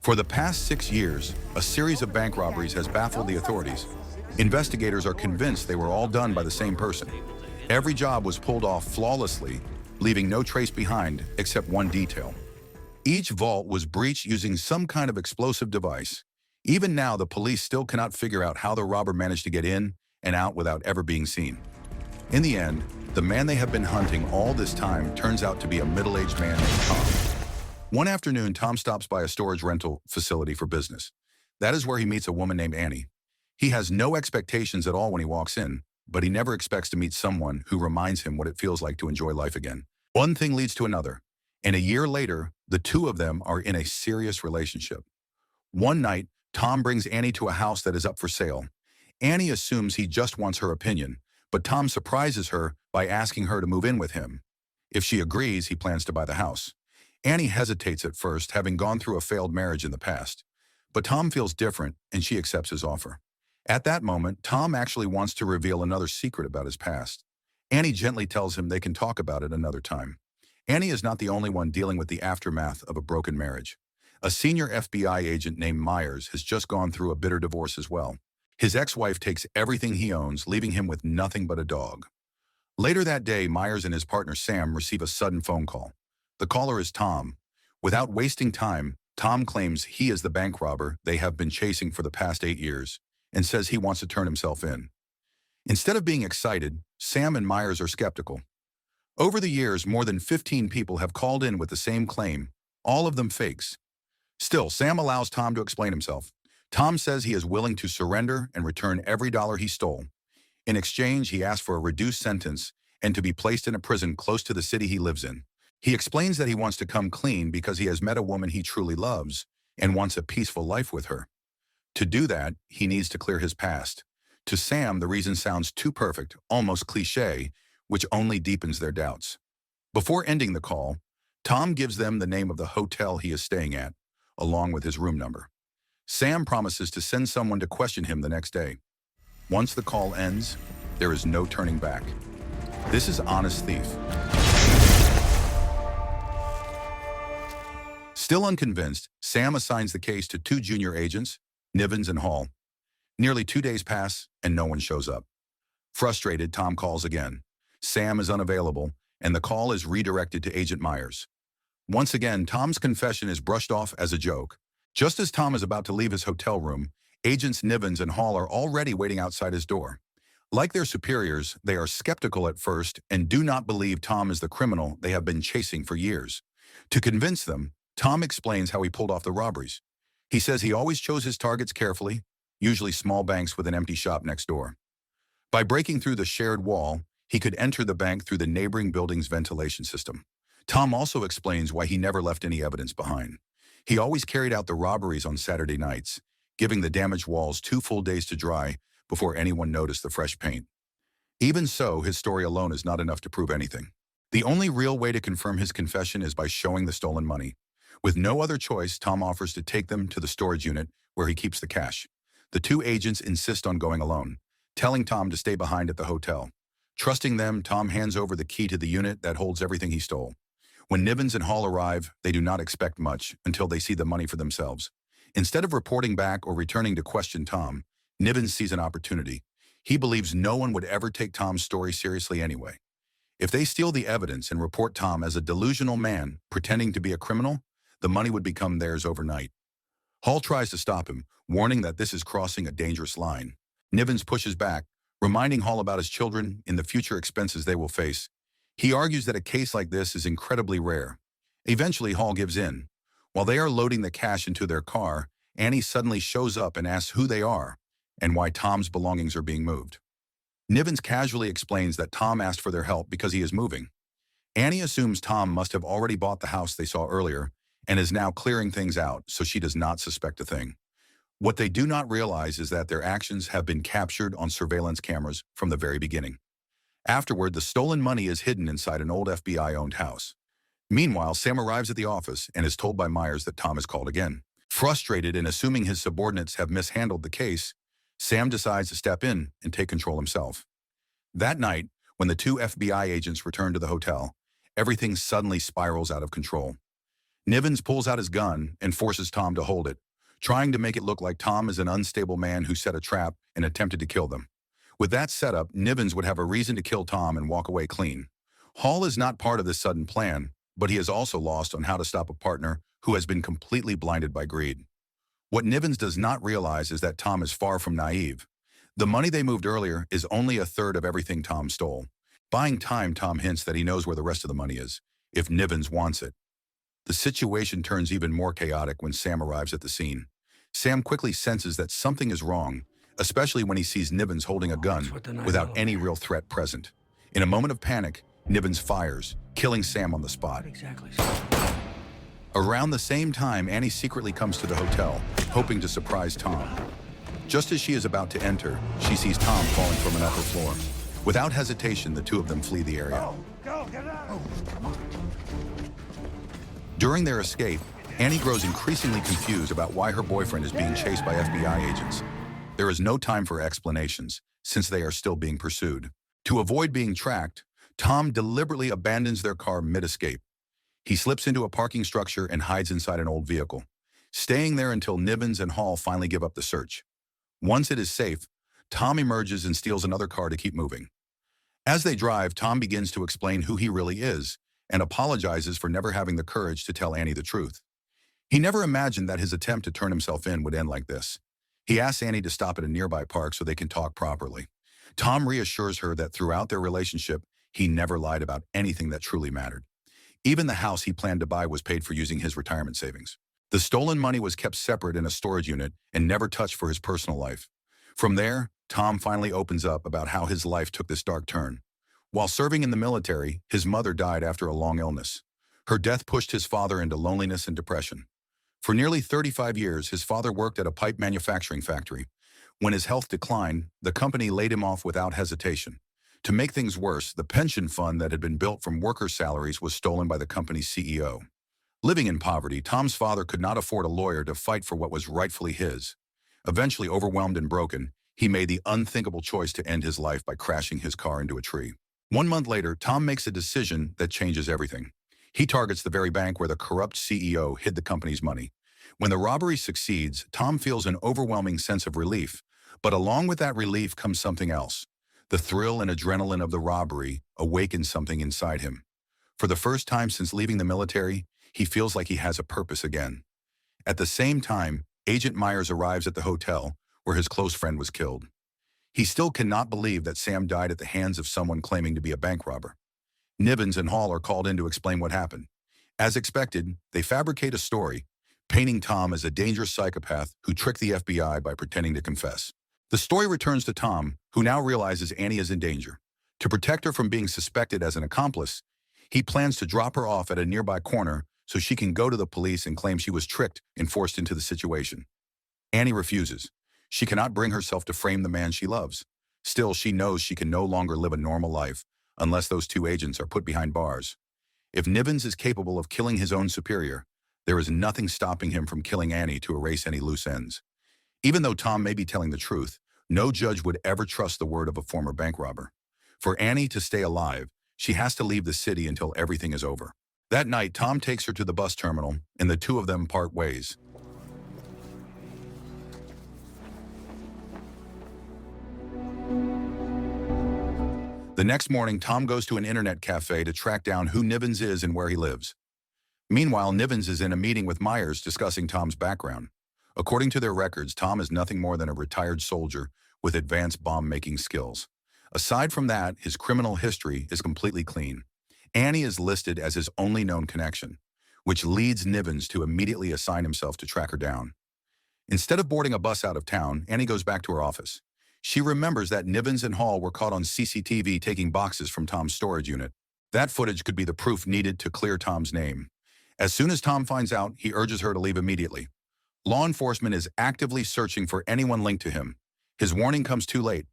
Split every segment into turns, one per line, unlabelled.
For the past 6 years, a series of bank robberies has baffled the authorities. Investigators are convinced they were all done by the same person. Every job was pulled off flawlessly, leaving no trace behind except one detail. Each vault was breached using some kind of explosive device. Even now, the police still cannot figure out how the robber managed to get in and out without ever being seen. In the end, the man they have been hunting all this time turns out to be a middle-aged man named Tom. One afternoon, Tom stops by a storage rental facility for business. That is where he meets a woman named Annie. He has no expectations at all when he walks in, but he never expects to meet someone who reminds him what it feels like to enjoy life again. One thing leads to another, and a year later, the two of them are in a serious relationship. One night, Tom brings Annie to a house that is up for sale. Annie assumes he just wants her opinion, but Tom surprises her by asking her to move in with him. If she agrees, he plans to buy the house. Annie hesitates at first, having gone through a failed marriage in the past. But Tom feels different, and she accepts his offer. At that moment, Tom actually wants to reveal another secret about his past. Annie gently tells him they can talk about it another time. Annie is not the only one dealing with the aftermath of a broken marriage. A senior FBI agent named Myers has just gone through a bitter divorce as well. His ex-wife takes everything he owns, leaving him with nothing but a dog. Later that day, Myers and his partner Sam receive a sudden phone call. The caller is Tom. Without wasting time, Tom claims he is the bank robber they have been chasing for the past 8 years and says he wants to turn himself in. Instead of being excited, Sam and Myers are skeptical. Over the years, more than 15 people have called in with the same claim, all of them fakes. Still, Sam allows Tom to explain himself. Tom says he is willing to surrender and return every dollar he stole. In exchange, he asks for a reduced sentence and to be placed in a prison close to the city he lives in. He explains that he wants to come clean because he has met a woman he truly loves and wants a peaceful life with her. To do that, he needs to clear his past. To Sam, the reason sounds too perfect, almost cliché, which only deepens their doubts. Before ending the call, Tom gives them the name of the hotel he is staying at, along with his room number. Sam promises to send someone to question him the next day. Once the call ends, there is no turning back. This is honest thief. Still unconvinced, Sam assigns the case to 2 junior agents, Nivens and Hall. Nearly 2 days pass, and no one shows up. Frustrated, Tom calls again. Sam is unavailable, and the call is redirected to Agent Myers. Once again, Tom's confession is brushed off as a joke. Just as Tom is about to leave his hotel room, Agents Nivens and Hall are already waiting outside his door. Like their superiors, they are skeptical at first and do not believe Tom is the criminal they have been chasing for years. To convince them, Tom explains how he pulled off the robberies. He says he always chose his targets carefully, usually small banks with an empty shop next door. By breaking through the shared wall, he could enter the bank through the neighboring building's ventilation system. Tom also explains why he never left any evidence behind. He always carried out the robberies on Saturday nights, giving the damaged walls 2 full days to dry before anyone noticed the fresh paint. Even so, his story alone is not enough to prove anything. The only real way to confirm his confession is by showing the stolen money. With no other choice, Tom offers to take them to the storage unit where he keeps the cash. The 2 agents insist on going alone, telling Tom to stay behind at the hotel. Trusting them, Tom hands over the key to the unit that holds everything he stole. When Nivens and Hall arrive, they do not expect much until they see the money for themselves. Instead of reporting back or returning to question Tom, Nivens sees an opportunity. He believes no one would ever take Tom's story seriously anyway. If they steal the evidence and report Tom as a delusional man pretending to be a criminal, the money would become theirs overnight. Hall tries to stop him, warning that this is crossing a dangerous line. Nivens pushes back, reminding Hall about his children and the future expenses they will face. He argues that a case like this is incredibly rare. Eventually, Hall gives in. While they are loading the cash into their car, Annie suddenly shows up and asks who they are and why Tom's belongings are being moved. Nivens casually explains that Tom asked for their help because he is moving. Annie assumes Tom must have already bought the house they saw earlier and is now clearing things out, so she does not suspect a thing. What they do not realize is that their actions have been captured on surveillance cameras from the very beginning. Afterward, the stolen money is hidden inside an old FBI-owned house. Meanwhile, Sam arrives at the office and is told by Myers that Tom is called again. Frustrated and assuming his subordinates have mishandled the case, Sam decides to step in and take control himself. That night, when the 2 FBI agents return to the hotel, everything suddenly spirals out of control. Nivens pulls out his gun and forces Tom to hold it, trying to make it look like Tom is an unstable man who set a trap and attempted to kill them. With that setup, Nivens would have a reason to kill Tom and walk away clean. Hall is not part of this sudden plan, but he is also lost on how to stop a partner who has been completely blinded by greed. What Nivens does not realize is that Tom is far from naive. The money they moved earlier is only a third of everything Tom stole. Buying time, Tom hints that he knows where the rest of the money is, if Nivens wants it. The situation turns even more chaotic when Sam arrives at the scene. Sam quickly senses that something is wrong, especially when he sees Nivens holding a gun without any real threat present. In a moment of panic, Nivens fires, killing Sam on the spot.
Exactly.
Around the same time, Annie secretly comes to the hotel, hoping to surprise Tom. Just as she is about to enter, she sees Tom falling from an upper floor. Without hesitation, the two of them flee the area.
Go, get out!
During their escape, Annie grows increasingly confused about why her boyfriend is being chased by FBI agents. There is no time for explanations, since they are still being pursued. To avoid being tracked, Tom deliberately abandons their car mid-escape. He slips into a parking structure and hides inside an old vehicle, staying there until Nivens and Hall finally give up the search. Once it is safe, Tom emerges and steals another car to keep moving. As they drive, Tom begins to explain who he really is and apologizes for never having the courage to tell Annie the truth. He never imagined that his attempt to turn himself in would end like this. He asks Annie to stop at a nearby park so they can talk properly. Tom reassures her that throughout their relationship, he never lied about anything that truly mattered. Even the house he planned to buy was paid for using his retirement savings. The stolen money was kept separate in a storage unit and never touched for his personal life. From there, Tom finally opens up about how his life took this dark turn. While serving in the military, his mother died after a long illness. Her death pushed his father into loneliness and depression. For nearly 35 years, his father worked at a pipe manufacturing factory. When his health declined, the company laid him off without hesitation. To make things worse, the pension fund that had been built from workers' salaries was stolen by the company's CEO. Living in poverty, Tom's father could not afford a lawyer to fight for what was rightfully his. Eventually overwhelmed and broken, he made the unthinkable choice to end his life by crashing his car into a tree. 1 month later, Tom makes a decision that changes everything. He targets the very bank where the corrupt CEO hid the company's money. When the robbery succeeds, Tom feels an overwhelming sense of relief, but along with that relief comes something else. The thrill and adrenaline of the robbery awakens something inside him. For the first time since leaving the military, he feels like he has a purpose again. At the same time, Agent Myers arrives at the hotel where his close friend was killed. He still cannot believe that Sam died at the hands of someone claiming to be a bank robber. Nivens and Hall are called in to explain what happened. As expected, they fabricate a story, painting Tom as a dangerous psychopath who tricked the FBI by pretending to confess. The story returns to Tom, who now realizes Annie is in danger. To protect her from being suspected as an accomplice, he plans to drop her off at a nearby corner so she can go to the police and claim she was tricked and forced into the situation. Annie refuses. She cannot bring herself to frame the man she loves. Still, she knows she can no longer live a normal life unless those two agents are put behind bars. If Nivens is capable of killing his own superior, there is nothing stopping him from killing Annie to erase any loose ends. Even though Tom may be telling the truth, no judge would ever trust the word of a former bank robber. For Annie to stay alive, she has to leave the city until everything is over. That night, Tom takes her to the bus terminal, and the two of them part ways. The next morning, Tom goes to an internet cafe to track down who Nivens is and where he lives. Meanwhile, Nivens is in a meeting with Myers discussing Tom's background. According to their records, Tom is nothing more than a retired soldier with advanced bomb-making skills. Aside from that, his criminal history is completely clean. Annie is listed as his only known connection, which leads Nivens to immediately assign himself to track her down. Instead of boarding a bus out of town, Annie goes back to her office. She remembers that Nivens and Hall were caught on CCTV taking boxes from Tom's storage unit. That footage could be the proof needed to clear Tom's name. As soon as Tom finds out, he urges her to leave immediately. Law enforcement is actively searching for anyone linked to him. His warning comes too late.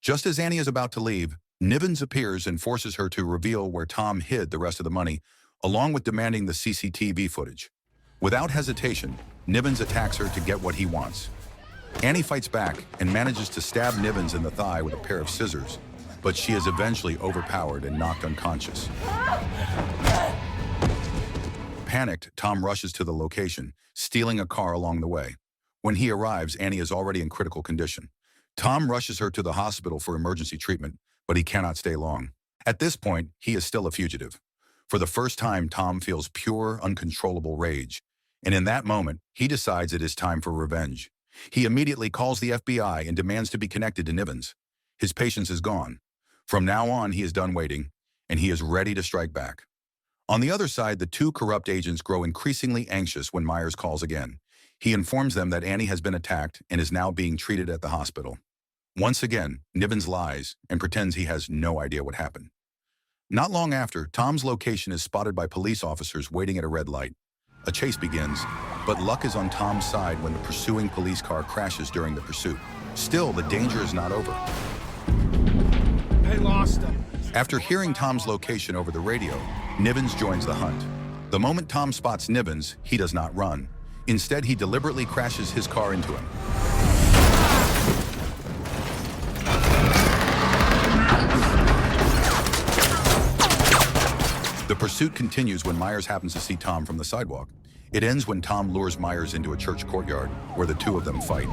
Just as Annie is about to leave, Nivens appears and forces her to reveal where Tom hid the rest of the money, along with demanding the CCTV footage. Without hesitation, Nivens attacks her to get what he wants. Annie fights back and manages to stab Nivens in the thigh with a pair of scissors, but she is eventually overpowered and knocked unconscious. Panicked, Tom rushes to the location, stealing a car along the way. When he arrives, Annie is already in critical condition. Tom rushes her to the hospital for emergency treatment, but he cannot stay long. At this point, he is still a fugitive. For the first time, Tom feels pure, uncontrollable rage. And in that moment, he decides it is time for revenge. He immediately calls the FBI and demands to be connected to Nivens. His patience is gone. From now on, he is done waiting, and he is ready to strike back. On the other side, the two corrupt agents grow increasingly anxious when Myers calls again. He informs them that Annie has been attacked and is now being treated at the hospital. Once again, Nivens lies and pretends he has no idea what happened. Not long after, Tom's location is spotted by police officers waiting at a red light. A chase begins, but luck is on Tom's side when the pursuing police car crashes during the pursuit. Still, the danger is not over.
They lost him.
After hearing Tom's location over the radio, Nivens joins the hunt. The moment Tom spots Nivens, he does not run. Instead, he deliberately crashes his car into him. The pursuit continues when Myers happens to see Tom from the sidewalk. It ends when Tom lures Myers into a church courtyard, where the two of them fight.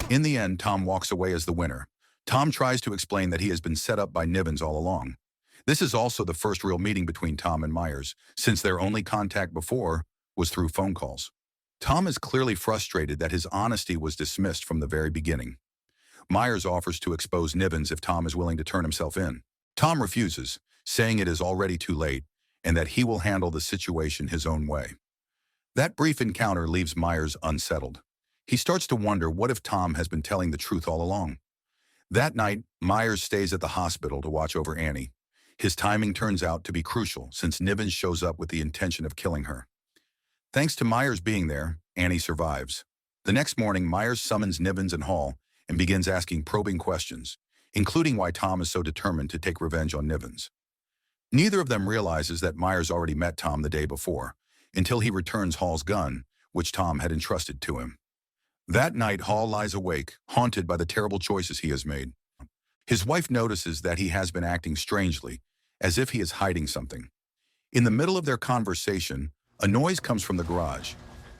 In the end, Tom walks away as the winner. Tom tries to explain that he has been set up by Nivens all along. This is also the first real meeting between Tom and Myers, since their only contact before was through phone calls. Tom is clearly frustrated that his honesty was dismissed from the very beginning. Myers offers to expose Nivens if Tom is willing to turn himself in. Tom refuses, saying it is already too late and that he will handle the situation his own way. That brief encounter leaves Myers unsettled. He starts to wonder what if Tom has been telling the truth all along. That night, Myers stays at the hospital to watch over Annie. His timing turns out to be crucial since Nivens shows up with the intention of killing her. Thanks to Myers being there, Annie survives. The next morning, Myers summons Nivens and Hall and begins asking probing questions, including why Tom is so determined to take revenge on Nivens. Neither of them realizes that Myers already met Tom the day before, until he returns Hall's gun, which Tom had entrusted to him. That night, Hall lies awake, haunted by the terrible choices he has made. His wife notices that he has been acting strangely, as if he is hiding something. In the middle of their conversation, a noise comes from the garage.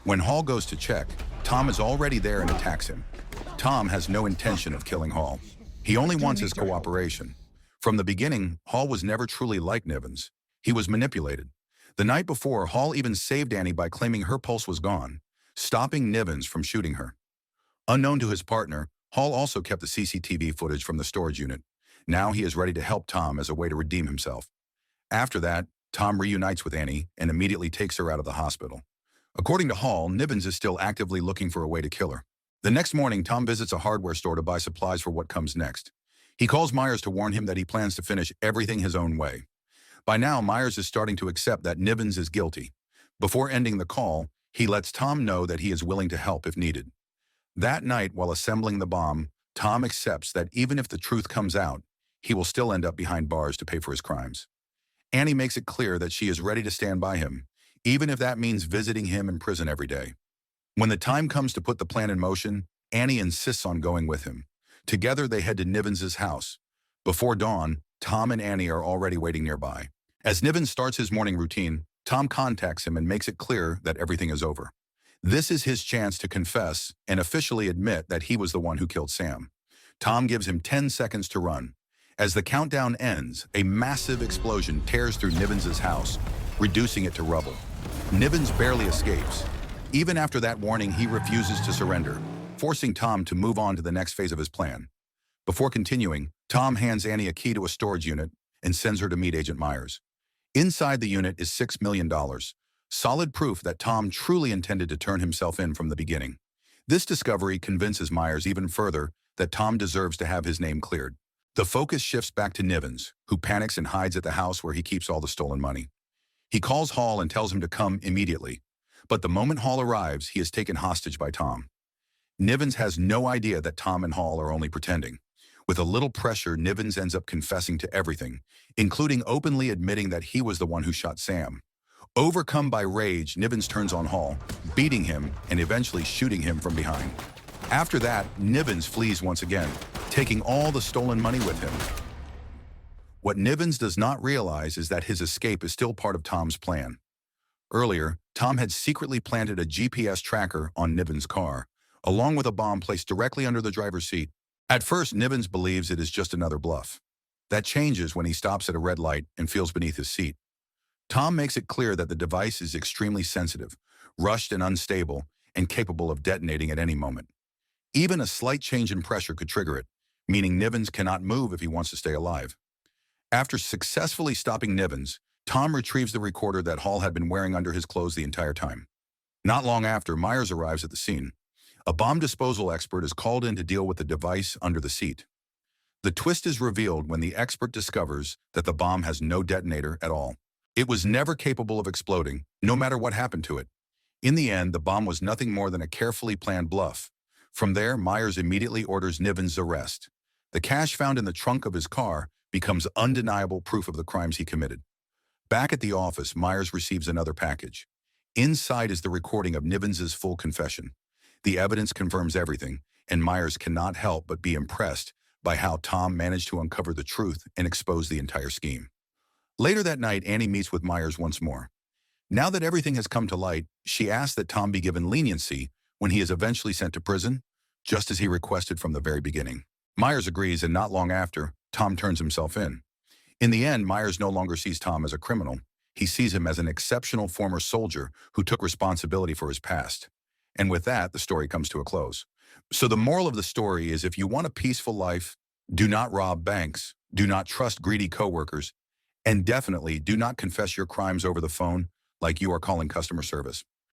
When Hall goes to check, Tom is already there and attacks him. Tom has no intention of killing Hall. He only wants his cooperation. From the beginning, Hall was never truly like Nivens. He was manipulated. The night before, Hall even saved Annie by claiming her pulse was gone, stopping Nivens from shooting her. Unknown to his partner, Hall also kept the CCTV footage from the storage unit. Now he is ready to help Tom as a way to redeem himself. After that, Tom reunites with Annie and immediately takes her out of the hospital. According to Hall, Nivens is still actively looking for a way to kill her. The next morning, Tom visits a hardware store to buy supplies for what comes next. He calls Myers to warn him that he plans to finish everything his own way. By now, Myers is starting to accept that Nivens is guilty. Before ending the call, he lets Tom know that he is willing to help if needed. That night, while assembling the bomb, Tom accepts that even if the truth comes out, he will still end up behind bars to pay for his crimes. Annie makes it clear that she is ready to stand by him, even if that means visiting him in prison every day. When the time comes to put the plan in motion, Annie insists on going with him. Together, they head to Nivens' house. Before dawn, Tom and Annie are already waiting nearby. As Nivens starts his morning routine, Tom contacts him and makes it clear that everything is over. This is his chance to confess and officially admit that he was the one who killed Sam. Tom gives him 10 seconds to run. As the countdown ends, a massive explosion tears through Nivens' house, reducing it to rubble. Nivens barely escapes. Even after that warning, he refuses to surrender, forcing Tom to move on to the next phase of his plan. Before continuing, Tom hands Annie a key to a storage unit and sends her to meet Agent Myers. Inside the unit is $6 million, solid proof that Tom truly intended to turn himself in from the beginning. This discovery convinces Myers even further that Tom deserves to have his name cleared. The focus shifts back to Nivens, who panics and hides at the house where he keeps all the stolen money. He calls Hall and tells him to come immediately. But the moment Hall arrives, he is taken hostage by Tom. Nivens has no idea that Tom and Hall are only pretending. With a little pressure, Nivens ends up confessing to everything, including openly admitting that he was the one who shot Sam. Overcome by rage, Nivens turns on Hall, beating him and eventually shooting him from behind. After that, Nivens flees once again, taking all the stolen money with him. What Nivens does not realize is that his escape is still part of Tom's plan. Earlier, Tom had secretly planted a GPS tracker on Nivens' car, along with a bomb placed directly under the driver's seat. At first, Nivens believes it is just another bluff. That changes when he stops at a red light and feels beneath his seat. Tom makes it clear that the device is extremely sensitive, rushed and unstable, and capable of detonating at any moment. Even a slight change in pressure could trigger it, meaning Nivens cannot move if he wants to stay alive. After successfully stopping Nivens, Tom retrieves the recorder that Hall had been wearing under his clothes the entire time. Not long after, Myers arrives at the scene. A bomb disposal expert is called in to deal with the device under the seat. The twist is revealed when the expert discovers that the bomb has no detonator at all. It was never capable of exploding, no matter what happened to it. In the end, the bomb was nothing more than a carefully planned bluff. From there, Myers immediately orders Nivens' arrest. The cash found in the trunk of his car becomes undeniable proof of the crimes he committed. Back at the office, Myers receives another package. Inside is the recording of Nivens' full confession. The evidence confirms everything, and Myers cannot help but be impressed by how Tom managed to uncover the truth and expose the entire scheme. Later that night, Annie meets with Myers once more. Now that everything has come to light, she asks that Tom be given leniency when he is eventually sent to prison, just as he requested from the very beginning. Myers agrees, and not long after, Tom turns himself in. In the end, Myers no longer sees Tom as a criminal. He sees him as an exceptional former soldier who took responsibility for his past. And with that, the story comes to a close. So the moral of the story is, if you want a peaceful life, do not rob banks, do not trust greedy coworkers, and definitely do not confess your crimes over the phone like you are calling customer service.